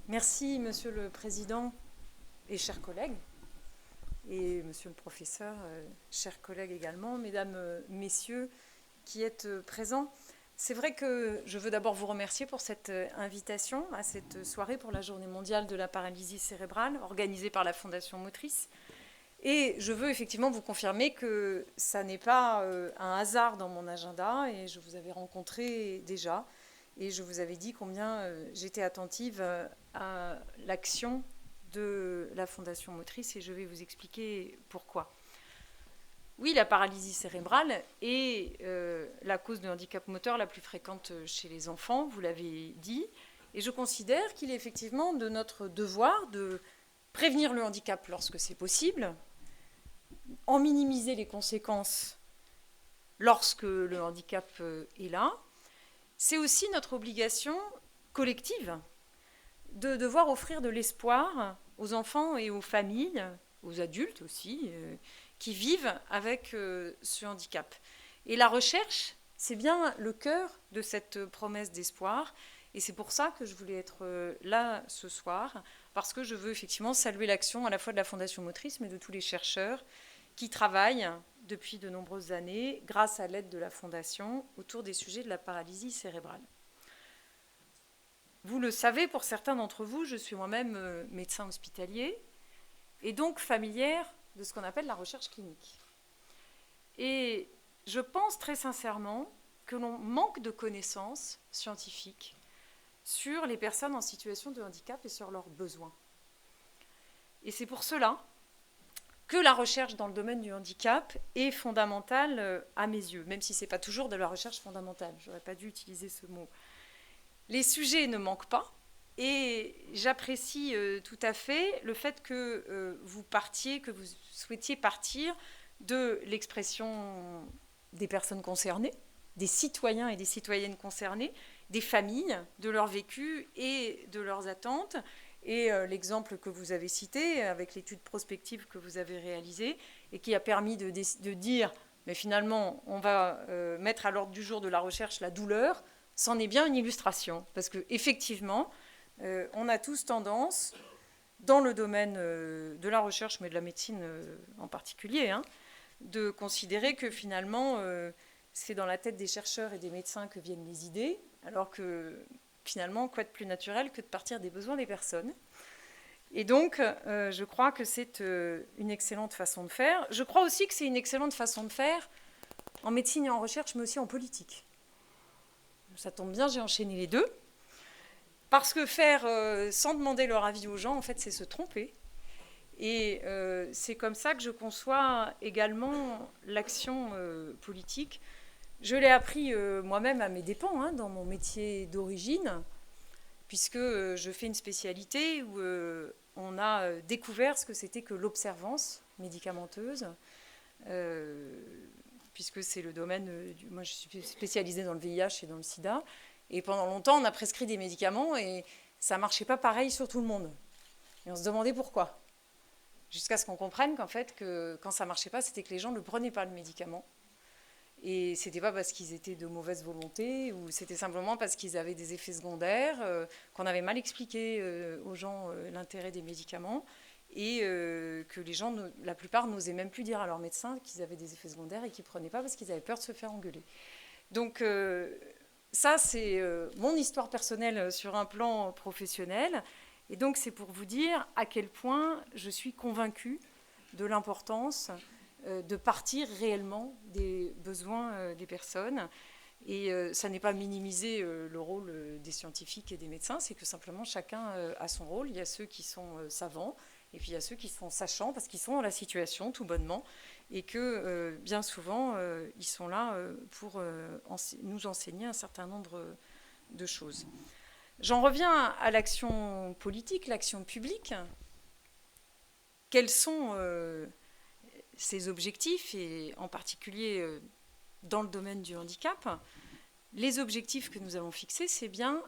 Merci, Monsieur le Président et chers collègues, et Monsieur le Professeur, chers collègues également, Mesdames, Messieurs qui êtes présents. C'est vrai que je veux d'abord vous remercier pour cette invitation à cette soirée pour la Journée mondiale de la paralysie cérébrale organisée par la Fondation Motrice. Et je veux effectivement vous confirmer que ça n'est pas un hasard dans mon agenda et je vous avais rencontré déjà et je vous avais dit combien j'étais attentive à l'action de la Fondation Motrice et je vais vous expliquer pourquoi. Oui, la paralysie cérébrale est la cause de handicap moteur la plus fréquente chez les enfants, vous l'avez dit, et je considère qu'il est effectivement de notre devoir de prévenir le handicap lorsque c'est possible, en minimiser les conséquences lorsque le handicap est là. C'est aussi notre obligation collective de devoir offrir de l'espoir aux enfants et aux familles, aux adultes aussi, qui vivent avec ce handicap. Et la recherche, c'est bien le cœur de cette promesse d'espoir. Et c'est pour ça que je voulais être là ce soir, parce que je veux effectivement saluer l'action à la fois de la Fondation Motrice, mais de tous les chercheurs qui travaillent depuis de nombreuses années, grâce à l'aide de la Fondation, autour des sujets de la paralysie cérébrale. Vous le savez, pour certains d'entre vous, je suis moi-même médecin hospitalier et donc familière de ce qu'on appelle la recherche clinique. Et je pense très sincèrement que l'on manque de connaissances scientifiques sur les personnes en situation de handicap et sur leurs besoins. Et c'est pour cela que la recherche dans le domaine du handicap est fondamentale à mes yeux, même si ce n'est pas toujours de la recherche fondamentale. Je n'aurais pas dû utiliser ce mot. Les sujets ne manquent pas et j'apprécie tout à fait le fait que vous souhaitiez partir de l'expression des personnes concernées, des citoyens et des citoyennes concernées, des familles, de leur vécu et de leurs attentes. Et l'exemple que vous avez cité avec l'étude prospective que vous avez réalisée et qui a permis de dire, mais finalement, on va mettre à l'ordre du jour de la recherche la douleur, c'en est bien une illustration. Parce qu'effectivement, on a tous tendance, dans le domaine de la recherche, mais de la médecine en particulier, de considérer que finalement, c'est dans la tête des chercheurs et des médecins que viennent les idées, alors que finalement, quoi de plus naturel que de partir des besoins des personnes. Et donc, je crois que c'est une excellente façon de faire. Je crois aussi que c'est une excellente façon de faire en médecine et en recherche, mais aussi en politique. Ça tombe bien, j'ai enchaîné les deux. Parce que faire sans demander leur avis aux gens, en fait, c'est se tromper. Et c'est comme ça que je conçois également l'action politique. Je l'ai appris moi-même à mes dépens, dans mon métier d'origine, puisque je fais une spécialité où on a découvert ce que c'était que l'observance médicamenteuse, puisque c'est le domaine moi je suis spécialisée dans le VIH et dans le sida, et pendant longtemps on a prescrit des médicaments et ça ne marchait pas pareil sur tout le monde. Et on se demandait pourquoi. Jusqu'à ce qu'on comprenne qu'en fait, quand ça ne marchait pas, c'était que les gens ne prenaient pas le médicament. Et ce n'était pas parce qu'ils étaient de mauvaise volonté, ou c'était simplement parce qu'ils avaient des effets secondaires, qu'on avait mal expliqué aux gens l'intérêt des médicaments, et que les gens, la plupart, n'osaient même plus dire à leur médecin qu'ils avaient des effets secondaires et qu'ils ne prenaient pas parce qu'ils avaient peur de se faire engueuler. Donc ça, c'est mon histoire personnelle sur un plan professionnel. Et donc c'est pour vous dire à quel point je suis convaincue de l'importance de partir réellement des besoins des personnes. Et ça n'est pas minimiser le rôle des scientifiques et des médecins, c'est que simplement chacun a son rôle. Il y a ceux qui sont savants, et puis il y a ceux qui sont sachants, parce qu'ils sont dans la situation tout bonnement, et que bien souvent, ils sont là pour nous enseigner un certain nombre de choses. J'en reviens à l'action politique, l'action publique. Quels sont ces objectifs, et en particulier dans le domaine du handicap? Les objectifs que nous avons fixés, c'est bien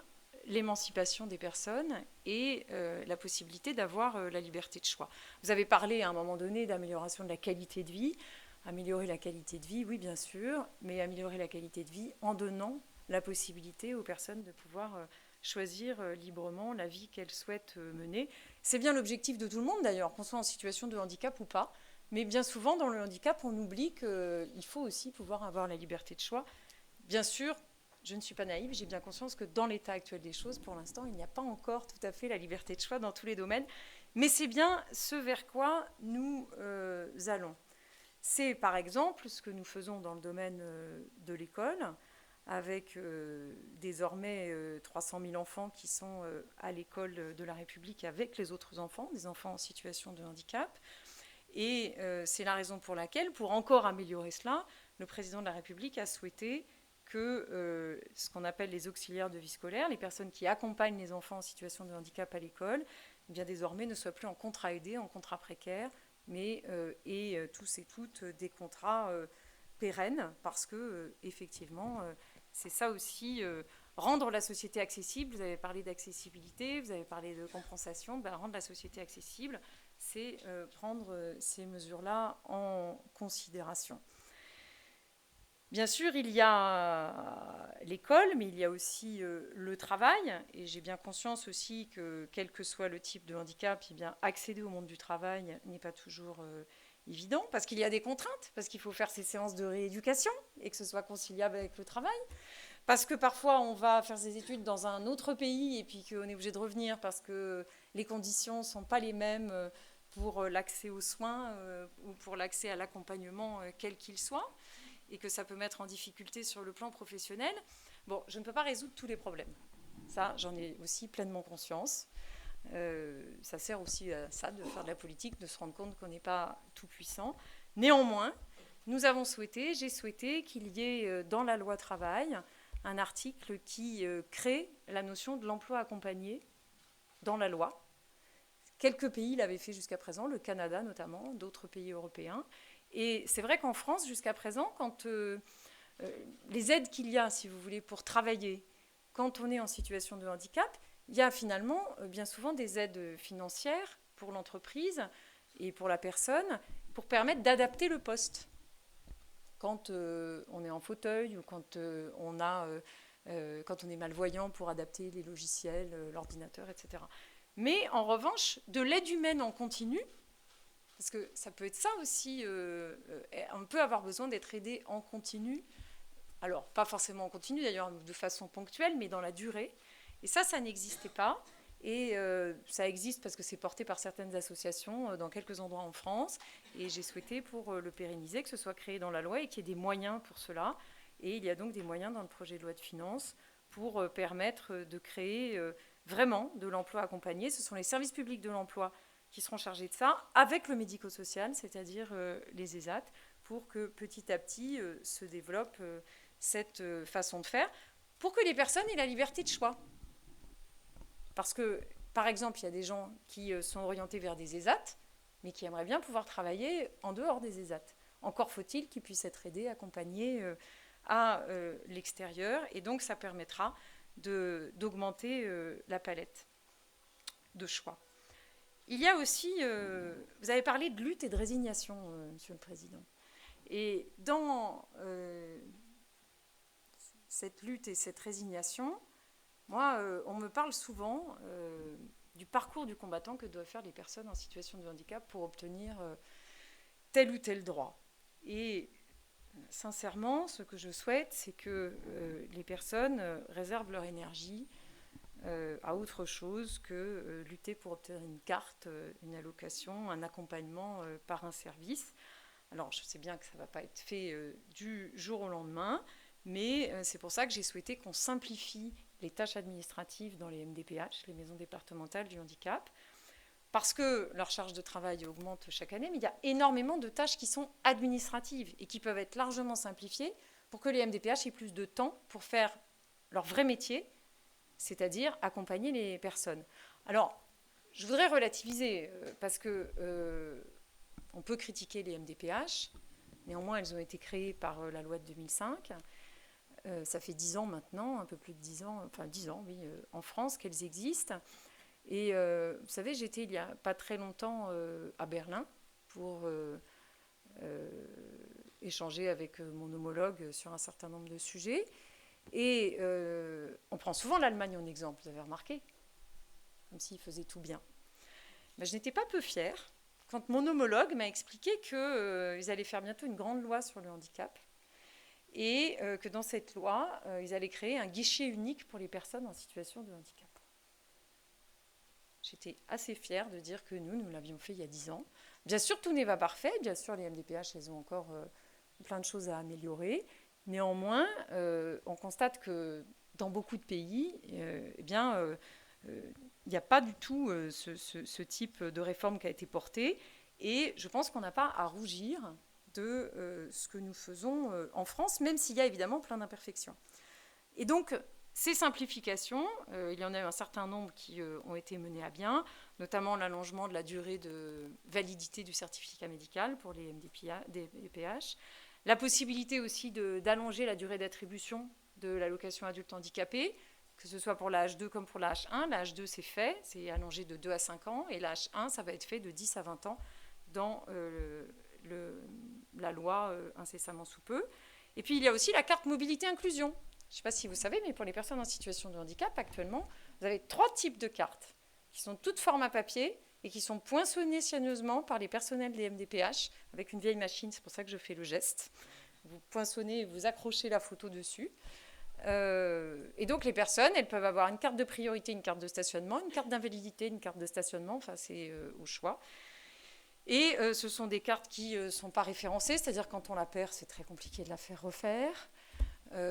l'émancipation des personnes et la possibilité d'avoir la liberté de choix. Vous avez parlé à un moment donné d'amélioration de la qualité de vie. Améliorer la qualité de vie, oui bien sûr, mais améliorer la qualité de vie en donnant la possibilité aux personnes de pouvoir choisir librement la vie qu'elles souhaitent mener. C'est bien l'objectif de tout le monde d'ailleurs, qu'on soit en situation de handicap ou pas. Mais bien souvent, dans le handicap, on oublie qu'il faut aussi pouvoir avoir la liberté de choix. Bien sûr, je ne suis pas naïve, j'ai bien conscience que dans l'état actuel des choses, pour l'instant, il n'y a pas encore tout à fait la liberté de choix dans tous les domaines. Mais c'est bien ce vers quoi nous allons. C'est par exemple ce que nous faisons dans le domaine de l'école, avec désormais 300 000 enfants qui sont à l'école de la République avec les autres enfants, des enfants en situation de handicap. Et c'est la raison pour laquelle, pour encore améliorer cela, le président de la République a souhaité que ce qu'on appelle les auxiliaires de vie scolaire, les personnes qui accompagnent les enfants en situation de handicap à l'école, eh bien désormais ne soient plus en contrat aidé, en contrat précaire, mais aient tous et toutes des contrats pérennes, parce que effectivement, c'est ça aussi, rendre la société accessible. Vous avez parlé d'accessibilité, vous avez parlé de compensation, ben, rendre la société accessible, c'est prendre ces mesures-là en considération. Bien sûr, il y a l'école, mais il y a aussi le travail. Et j'ai bien conscience aussi que, quel que soit le type de handicap, eh bien, accéder au monde du travail n'est pas toujours évident, parce qu'il y a des contraintes, parce qu'il faut faire ces séances de rééducation et que ce soit conciliable avec le travail. Parce que parfois, on va faire ses études dans un autre pays et puis qu'on est obligé de revenir parce que les conditions ne sont pas les mêmes pour l'accès aux soins ou pour l'accès à l'accompagnement, quel qu'il soit, et que ça peut mettre en difficulté sur le plan professionnel. Bon, je ne peux pas résoudre tous les problèmes. Ça, j'en ai aussi pleinement conscience. Ça sert aussi à ça, de faire de la politique, de se rendre compte qu'on n'est pas tout puissant. Néanmoins, j'ai souhaité qu'il y ait dans la loi travail un article qui crée la notion de l'emploi accompagné dans la loi. Quelques pays l'avaient fait jusqu'à présent, le Canada notamment, d'autres pays européens. Et c'est vrai qu'en France, jusqu'à présent, quand les aides qu'il y a, si vous voulez, pour travailler, quand on est en situation de handicap, il y a finalement bien souvent des aides financières pour l'entreprise et pour la personne pour permettre d'adapter le poste. Quand on est en fauteuil ou quand on est malvoyant, pour adapter les logiciels, l'ordinateur, etc. Mais en revanche, de l'aide humaine en continu, parce que ça peut être ça aussi, on peut avoir besoin d'être aidé en continu, alors pas forcément en continu d'ailleurs, de façon ponctuelle, mais dans la durée. Et ça n'existait pas. Et ça existe parce que c'est porté par certaines associations dans quelques endroits en France. Et j'ai souhaité, pour le pérenniser, que ce soit créé dans la loi et qu'il y ait des moyens pour cela. Et il y a donc des moyens dans le projet de loi de finances pour permettre de créer vraiment de l'emploi accompagné. Ce sont les services publics de l'emploi qui seront chargés de ça, avec le médico-social, c'est-à-dire les ESAT, pour que petit à petit se développe cette façon de faire, pour que les personnes aient la liberté de choix. Parce que, par exemple, il y a des gens qui sont orientés vers des ESAT, mais qui aimeraient bien pouvoir travailler en dehors des ESAT. Encore faut-il qu'ils puissent être aidés, accompagnés à l'extérieur. Et donc, ça permettra d'augmenter la palette de choix. Il y a aussi, vous avez parlé de lutte et de résignation, Monsieur le Président. Et dans cette lutte et cette résignation, moi, on me parle souvent du parcours du combattant que doivent faire les personnes en situation de handicap pour obtenir tel ou tel droit. Et sincèrement, ce que je souhaite, c'est que les personnes réservent leur énergie à autre chose que lutter pour obtenir une carte, une allocation, un accompagnement par un service. Alors, je sais bien que ça ne va pas être fait du jour au lendemain, mais c'est pour ça que j'ai souhaité qu'on simplifie les tâches administratives dans les MDPH, les maisons départementales du handicap, parce que leur charge de travail augmente chaque année, mais il y a énormément de tâches qui sont administratives et qui peuvent être largement simplifiées pour que les MDPH aient plus de temps pour faire leur vrai métier, c'est-à-dire accompagner les personnes. Alors, je voudrais relativiser, parce que on peut critiquer les MDPH, néanmoins elles ont été créées par la loi de 2005. Ça fait 10 ans maintenant, un peu plus de 10 ans, enfin 10 ans, oui, en France qu'elles existent. Et vous savez, j'étais il n'y a pas très longtemps à Berlin pour échanger avec mon homologue sur un certain nombre de sujets. Et on prend souvent l'Allemagne en exemple, vous avez remarqué, comme s'ils faisaient tout bien. Mais je n'étais pas peu fière quand mon homologue m'a expliqué qu'ils allaient faire bientôt une grande loi sur le handicap et que dans cette loi, ils allaient créer un guichet unique pour les personnes en situation de handicap. J'étais assez fière de dire que nous l'avions fait il y a 10 ans. Bien sûr, tout n'est pas parfait. Bien sûr, les MDPH, elles ont encore plein de choses à améliorer. Néanmoins, on constate que dans beaucoup de pays, il n'y a pas du tout ce type de réforme qui a été portée. Et je pense qu'on n'a pas à rougir de ce que nous faisons en France, même s'il y a évidemment plein d'imperfections. Et donc, ces simplifications, il y en a eu un certain nombre qui ont été menées à bien, notamment l'allongement de la durée de validité du certificat médical pour les MDPH, la possibilité aussi d'allonger la durée d'attribution de l'allocation adulte handicapé, que ce soit pour la H2 comme pour la H1. La H2, c'est fait, c'est allongé de 2 à 5 ans, et la H1, ça va être fait de 10 à 20 ans dans la loi incessamment sous peu. Et puis, il y a aussi la carte mobilité inclusion. Je ne sais pas si vous savez, mais pour les personnes en situation de handicap, actuellement, vous avez 3 types de cartes qui sont toutes format papier et qui sont poinçonnées soigneusement par les personnels des MDPH avec une vieille machine, c'est pour ça que je fais le geste. Vous poinçonnez et vous accrochez la photo dessus. Et donc les personnes, elles peuvent avoir une carte de priorité, une carte de stationnement, une carte d'invalidité, une carte de stationnement, enfin c'est au choix. Et ce sont des cartes qui ne sont pas référencées, c'est-à-dire quand on la perd, c'est très compliqué de la faire refaire.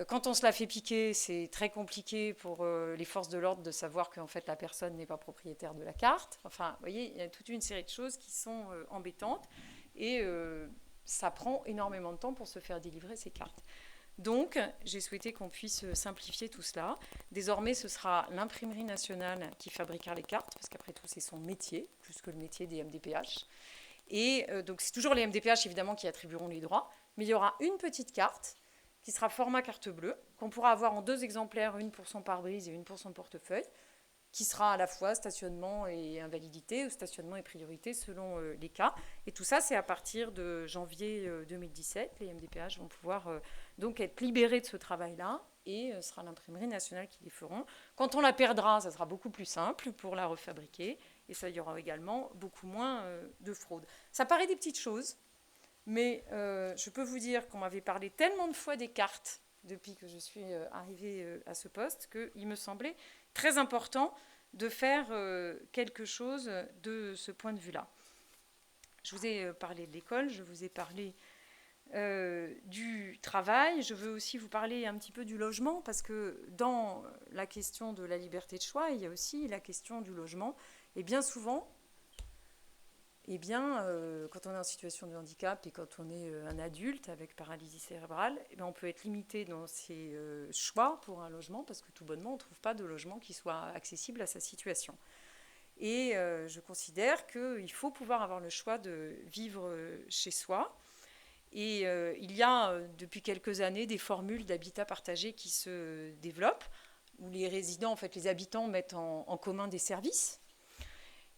Quand on se la fait piquer, c'est très compliqué pour les forces de l'ordre de savoir qu'en fait la personne n'est pas propriétaire de la carte. Enfin, vous voyez, il y a toute une série de choses qui sont embêtantes et ça prend énormément de temps pour se faire délivrer ces cartes. Donc, j'ai souhaité qu'on puisse simplifier tout cela. Désormais, ce sera l'imprimerie nationale qui fabriquera les cartes, parce qu'après tout, c'est son métier, plus que le métier des MDPH. Et donc, c'est toujours les MDPH, évidemment, qui attribueront les droits, mais il y aura une petite carte qui sera format carte bleue, qu'on pourra avoir en 2 exemplaires, une pour son pare-brise et une pour son portefeuille, qui sera à la fois stationnement et invalidité, ou stationnement et priorité selon les cas. Et tout ça, c'est à partir de janvier 2017. Les MDPH vont pouvoir donc être libérés de ce travail-là, et ce sera l'imprimerie nationale qui les feront. Quand on la perdra, ça sera beaucoup plus simple pour la refabriquer, et ça, il y aura également beaucoup moins de fraude. Ça paraît des petites choses, mais je peux vous dire qu'on m'avait parlé tellement de fois des cartes depuis que je suis arrivée à ce poste qu'il me semblait très important de faire quelque chose de ce point de vue-là. Je vous ai parlé de l'école, je vous ai parlé du travail, je veux aussi vous parler un petit peu du logement, parce que dans la question de la liberté de choix, il y a aussi la question du logement. Et bien souvent, quand on est en situation de handicap et quand on est un adulte avec paralysie cérébrale, on peut être limité dans ses choix pour un logement, parce que tout bonnement, on ne trouve pas de logement qui soit accessible à sa situation. Et je considère qu'il faut pouvoir avoir le choix de vivre chez soi. Et il y a depuis quelques années des formules d'habitat partagé qui se développent, où les résidents, en fait, les habitants mettent en commun des services.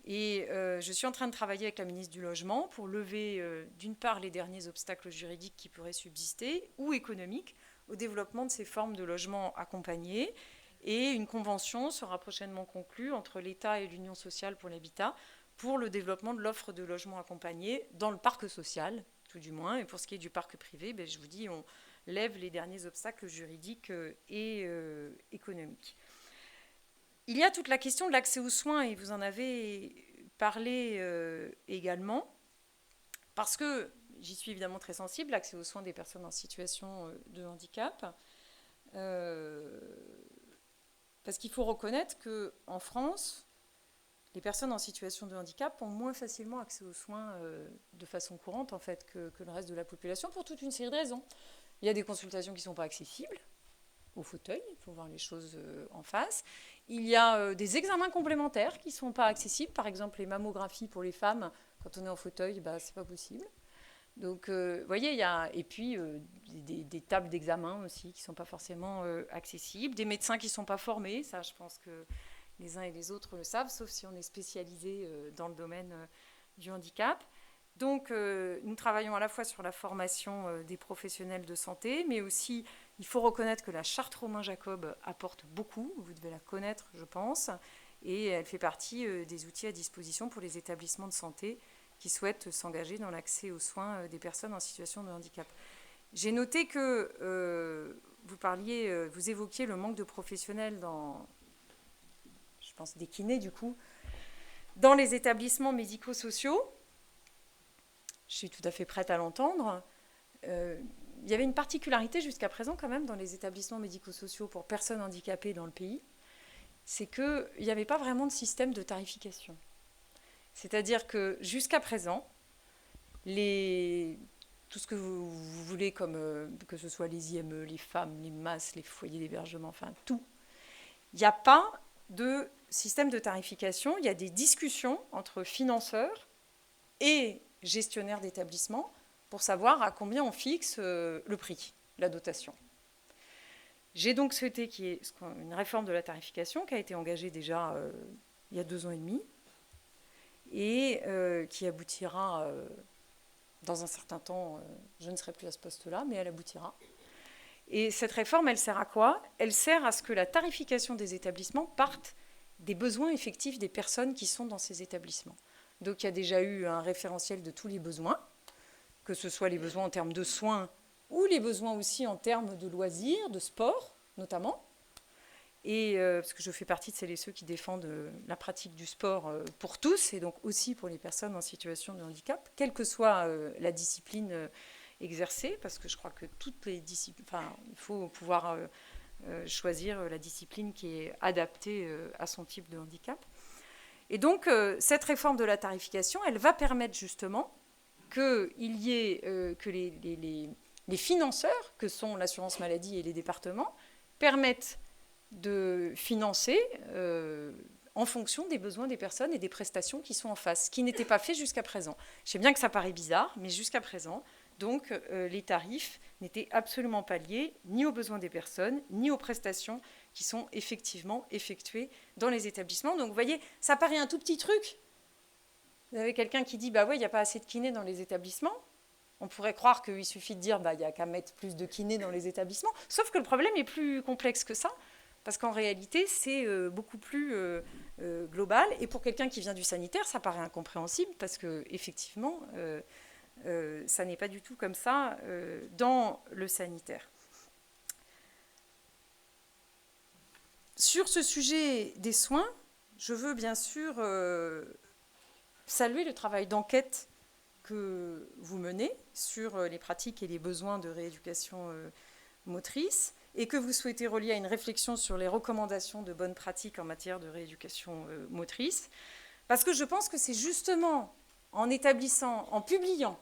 Et je suis en train de travailler avec la ministre du Logement pour lever, d'une part, les derniers obstacles juridiques qui pourraient subsister, ou économiques, au développement de ces formes de logement accompagnés. Et une convention sera prochainement conclue entre l'État et l'Union sociale pour l'habitat pour le développement de l'offre de logement accompagné dans le parc social, tout du moins. Et pour ce qui est du parc privé, je vous dis, on lève les derniers obstacles juridiques et économiques. Il y a toute la question de l'accès aux soins, et vous en avez parlé également, parce que j'y suis évidemment très sensible, l'accès aux soins des personnes en situation de handicap, parce qu'il faut reconnaître qu'en France, les personnes en situation de handicap ont moins facilement accès aux soins de façon courante, en fait, que le reste de la population, pour toute une série de raisons. Il y a des consultations qui ne sont pas accessibles au fauteuil, il faut voir les choses en face. Il y a des examens complémentaires qui ne sont pas accessibles. Par exemple, les mammographies pour les femmes, quand on est en fauteuil, ce n'est pas possible. Donc, vous voyez, il y a... Et puis, des tables d'examen aussi qui ne sont pas forcément accessibles. Des médecins qui ne sont pas formés. Ça, je pense que les uns et les autres le savent, sauf si on est spécialisé dans le domaine du handicap. Donc, nous travaillons à la fois sur la formation des professionnels de santé, mais aussi Il faut reconnaître que la charte Romain-Jacob apporte beaucoup, vous devez la connaître, je pense, et elle fait partie des outils à disposition pour les établissements de santé qui souhaitent s'engager dans l'accès aux soins des personnes en situation de handicap. J'ai noté que vous évoquiez le manque de professionnels dans, je pense, des kinés du coup, dans les établissements médico-sociaux. Je suis tout à fait prête à l'entendre. Il y avait une particularité jusqu'à présent quand même dans les établissements médico-sociaux pour personnes handicapées dans le pays, c'est qu'il n'y avait pas vraiment de système de tarification. C'est-à-dire que jusqu'à présent, tout ce que vous voulez, comme que ce soit les IME, les femmes, les MAS, les foyers d'hébergement, enfin tout, il n'y a pas de système de tarification. Il y a des discussions entre financeurs et gestionnaires d'établissements pour savoir à combien on fixe le prix, la dotation. J'ai donc souhaité qu'il y ait une réforme de la tarification qui a été engagée déjà il y a 2 ans et demi et qui aboutira dans un certain temps. Je ne serai plus à ce poste-là, mais elle aboutira. Et cette réforme, elle sert à quoi? Elle sert à ce que la tarification des établissements parte des besoins effectifs des personnes qui sont dans ces établissements. Donc il y a déjà eu un référentiel de tous les besoins, que ce soit les besoins en termes de soins ou les besoins aussi en termes de loisirs, de sport notamment. Et parce que je fais partie de celles et ceux qui défendent la pratique du sport pour tous, et donc aussi pour les personnes en situation de handicap, quelle que soit la discipline exercée, parce que je crois que toutes les disciplines, il faut pouvoir choisir la discipline qui est adaptée à son type de handicap. Et donc, cette réforme de la tarification, elle va permettre justement qu'il y ait que les financeurs, que sont l'assurance maladie et les départements, permettent de financer en fonction des besoins des personnes et des prestations qui sont en face, ce qui n'était pas fait jusqu'à présent. Je sais bien que ça paraît bizarre, mais jusqu'à présent, donc les tarifs n'étaient absolument pas liés ni aux besoins des personnes, ni aux prestations qui sont effectivement effectuées dans les établissements. Donc vous voyez, ça paraît un tout petit truc. Vous avez quelqu'un qui dit, bah oui, il n'y a pas assez de kinés dans les établissements. On pourrait croire qu'il suffit de dire, bah il n'y a qu'à mettre plus de kinés dans les établissements. Sauf que le problème est plus complexe que ça, parce qu'en réalité, c'est beaucoup plus global. Et pour quelqu'un qui vient du sanitaire, ça paraît incompréhensible, parce qu'effectivement, ça n'est pas du tout comme ça dans le sanitaire. Sur ce sujet des soins, je veux bien sûr saluer le travail d'enquête que vous menez sur les pratiques et les besoins de rééducation motrice et que vous souhaitez relier à une réflexion sur les recommandations de bonnes pratiques en matière de rééducation motrice. Parce que je pense que c'est justement en établissant, en publiant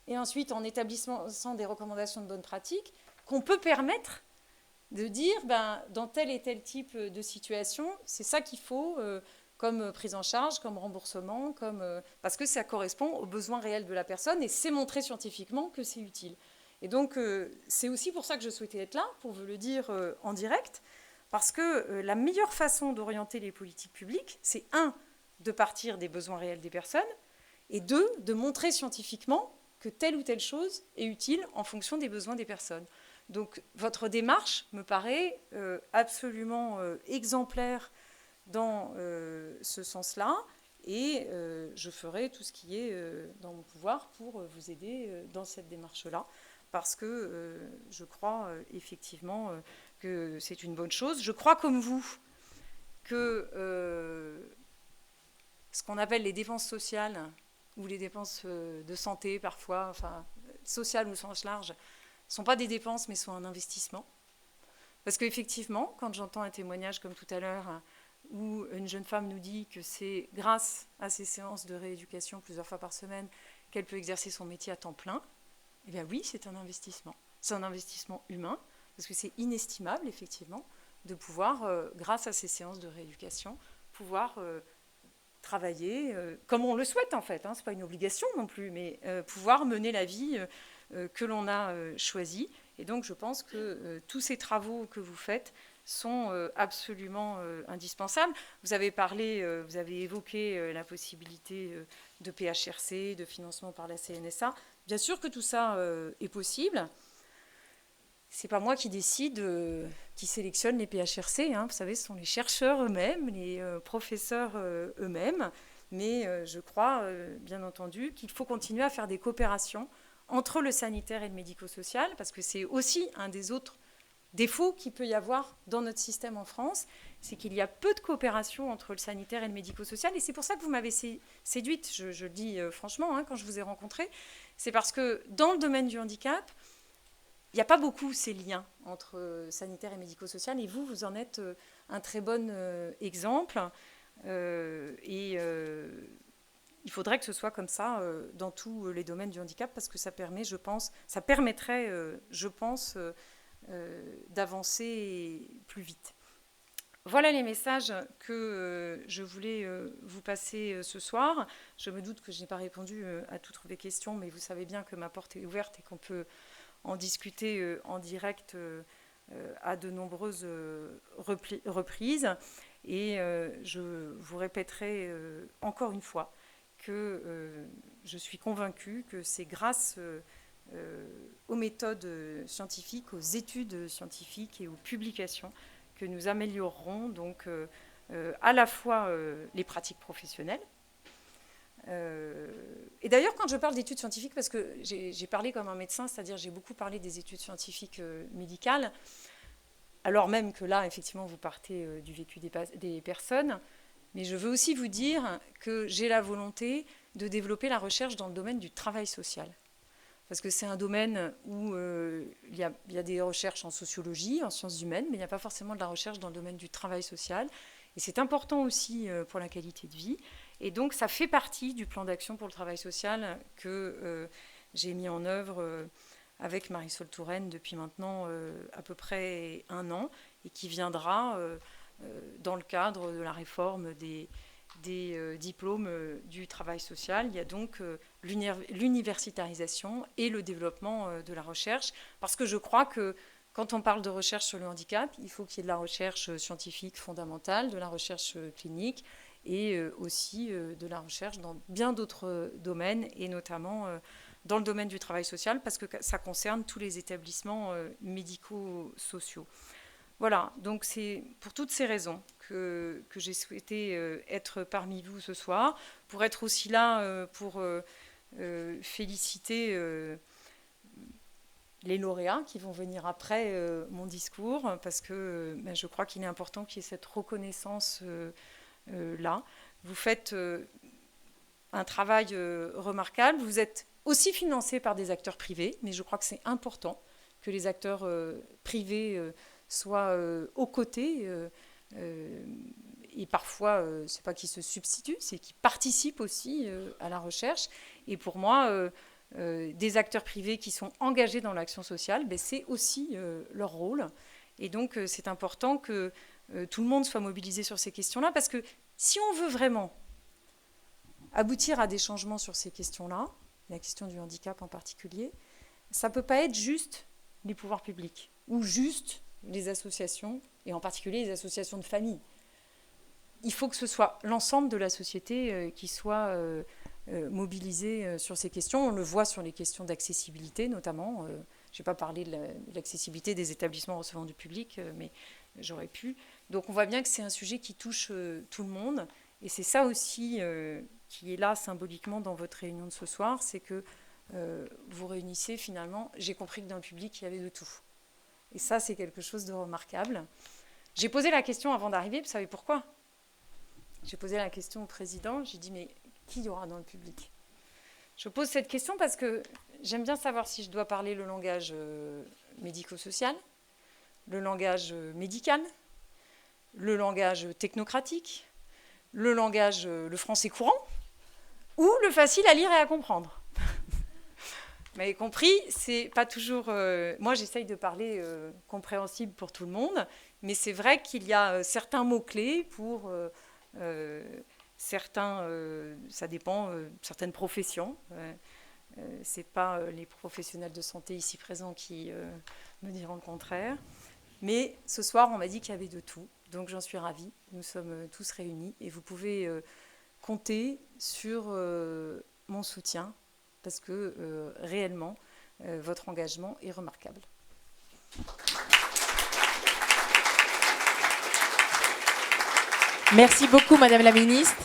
et ensuite en établissant des recommandations de bonnes pratiques qu'on peut permettre de dire, dans tel et tel type de situation, c'est ça qu'il faut comme prise en charge, comme remboursement, parce que ça correspond aux besoins réels de la personne et c'est montré scientifiquement que c'est utile. Et donc, c'est aussi pour ça que je souhaitais être là, pour vous le dire en direct, parce que la meilleure façon d'orienter les politiques publiques, c'est 1, de partir des besoins réels des personnes, et 2, de montrer scientifiquement que telle ou telle chose est utile en fonction des besoins des personnes. Donc, votre démarche me paraît absolument exemplaire dans ce sens-là, et je ferai tout ce qui est dans mon pouvoir pour vous aider dans cette démarche-là, parce que je crois effectivement que c'est une bonne chose. Je crois comme vous que ce qu'on appelle les dépenses sociales ou les dépenses de santé parfois, enfin sociales ou au sens large, ne sont pas des dépenses mais sont un investissement. Parce qu'effectivement, quand j'entends un témoignage comme tout à l'heure où une jeune femme nous dit que c'est grâce à ces séances de rééducation plusieurs fois par semaine qu'elle peut exercer son métier à temps plein, eh bien oui, c'est un investissement. C'est un investissement humain, parce que c'est inestimable, effectivement, de pouvoir, grâce à ces séances de rééducation, pouvoir travailler comme on le souhaite, en fait. Ce n'est pas une obligation non plus, mais pouvoir mener la vie que l'on a choisie. Et donc, je pense que tous ces travaux que vous faites sont absolument indispensables. Vous avez parlé, vous avez évoqué la possibilité de PHRC, de financement par la CNSA. Bien sûr que tout ça est possible. c'est pas moi qui décide, qui sélectionne les PHRC. Hein. Vous savez, ce sont les chercheurs eux-mêmes, les professeurs eux-mêmes. Mais je crois, bien entendu, qu'il faut continuer à faire des coopérations entre le sanitaire et le médico-social, parce que c'est aussi un des autres défauts qu'il peut y avoir dans notre système en France, c'est qu'il y a peu de coopération entre le sanitaire et le médico-social. Et c'est pour ça que vous m'avez séduite, je le dis franchement, hein, quand je vous ai rencontré. C'est parce que dans le domaine du handicap, il n'y a pas beaucoup ces liens entre sanitaire et médico-social. Et vous en êtes un très bon exemple. Il faudrait que ce soit comme ça dans tous les domaines du handicap, parce que ça permettrait, je pense, d'avancer plus vite. Voilà les messages que je voulais vous passer ce soir. Je me doute que je n'ai pas répondu à toutes les questions, mais vous savez bien que ma porte est ouverte et qu'on peut en discuter en direct à de nombreuses reprises. Et je vous répéterai encore une fois que je suis convaincue que c'est grâce aux méthodes scientifiques, aux études scientifiques et aux publications que nous améliorerons donc à la fois les pratiques professionnelles. Et d'ailleurs, quand je parle d'études scientifiques, parce que j'ai parlé comme un médecin, c'est-à-dire j'ai beaucoup parlé des études scientifiques médicales, alors même que là, effectivement, vous partez du vécu des personnes, mais je veux aussi vous dire que j'ai la volonté de développer la recherche dans le domaine du travail social. Parce que c'est un domaine où il y a des recherches en sociologie, en sciences humaines, mais il n'y a pas forcément de la recherche dans le domaine du travail social. Et c'est important aussi pour la qualité de vie. Et donc, ça fait partie du plan d'action pour le travail social que j'ai mis en œuvre avec Marisol Touraine depuis maintenant à peu près 1 an, et qui viendra dans le cadre de la réforme des diplômes du travail social. Il y a donc l'universitarisation et le développement de la recherche, parce que je crois que quand on parle de recherche sur le handicap, il faut qu'il y ait de la recherche scientifique fondamentale, de la recherche clinique et aussi de la recherche dans bien d'autres domaines, et notamment dans le domaine du travail social, parce que ça concerne tous les établissements médico-sociaux. Voilà, donc c'est pour toutes ces raisons que j'ai souhaité être parmi vous ce soir, pour être aussi là pour féliciter les lauréats qui vont venir après mon discours, parce que je crois qu'il est important qu'il y ait cette reconnaissance là. Vous faites un travail remarquable, vous êtes aussi financé par des acteurs privés, mais je crois que c'est important que les acteurs privés soient aux côtés, et parfois, c'est pas qu'ils se substituent, c'est qu'ils participent aussi à la recherche. Et pour moi, des acteurs privés qui sont engagés dans l'action sociale, c'est aussi leur rôle. Et donc, c'est important que tout le monde soit mobilisé sur ces questions-là, parce que si on veut vraiment aboutir à des changements sur ces questions-là, la question du handicap en particulier, ça ne peut pas être juste les pouvoirs publics ou juste les associations, et en particulier les associations de famille. Il faut que ce soit l'ensemble de la société qui soit mobilisée sur ces questions. On le voit sur les questions d'accessibilité notamment. Je n'ai pas parlé de l'accessibilité des établissements recevant du public, mais j'aurais pu. Donc on voit bien que c'est un sujet qui touche tout le monde. Et c'est ça aussi qui est là symboliquement dans votre réunion de ce soir, c'est que vous réunissez finalement, j'ai compris que dans le public, il y avait de tout. Et ça, c'est quelque chose de remarquable. J'ai posé la question avant d'arriver, vous savez pourquoi ? J'ai posé la question au président, j'ai dit, mais qui y aura dans le public ? Je pose cette question parce que j'aime bien savoir si je dois parler le langage médico-social, le langage médical, le langage technocratique, le langage, le français courant, ou le facile à lire et à comprendre. Vous m'avez compris, c'est pas toujours... moi, j'essaye de parler compréhensible pour tout le monde, mais c'est vrai qu'il y a certains mots-clés pour certains... ça dépend, certaines professions. C'est pas les professionnels de santé ici présents qui me diront le contraire. Mais ce soir, on m'a dit qu'il y avait de tout. Donc, j'en suis ravie. Nous sommes tous réunis et vous pouvez compter sur mon soutien, parce que réellement, votre engagement est remarquable. Merci beaucoup, Madame la Ministre.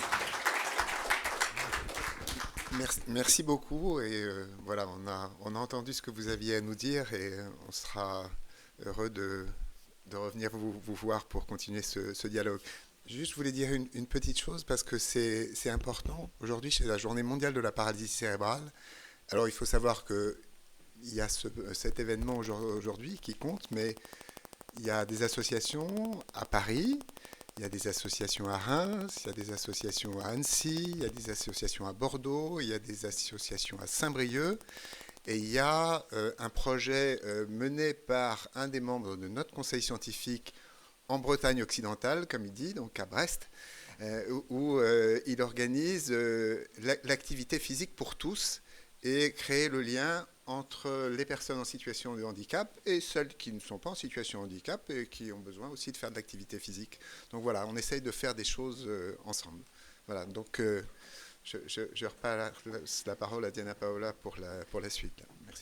Merci beaucoup. Et voilà, on a entendu ce que vous aviez à nous dire et on sera heureux de revenir vous voir pour continuer ce dialogue. Juste, je voulais dire une petite chose parce que c'est important. Aujourd'hui, c'est la journée mondiale de la paralysie cérébrale. Alors, il faut savoir qu'il y a cet événement aujourd'hui qui compte, mais il y a des associations à Paris, il y a des associations à Reims, il y a des associations à Annecy, il y a des associations à Bordeaux, il y a des associations à Saint-Brieuc. Et il y a un projet mené par un des membres de notre conseil scientifique en Bretagne occidentale, comme il dit, donc à Brest, où il organise l'activité physique pour tous et créer le lien entre les personnes en situation de handicap et celles qui ne sont pas en situation de handicap et qui ont besoin aussi de faire de l'activité physique. Donc voilà, on essaye de faire des choses ensemble. Voilà, donc je repasse la parole à Diana Paola pour la suite.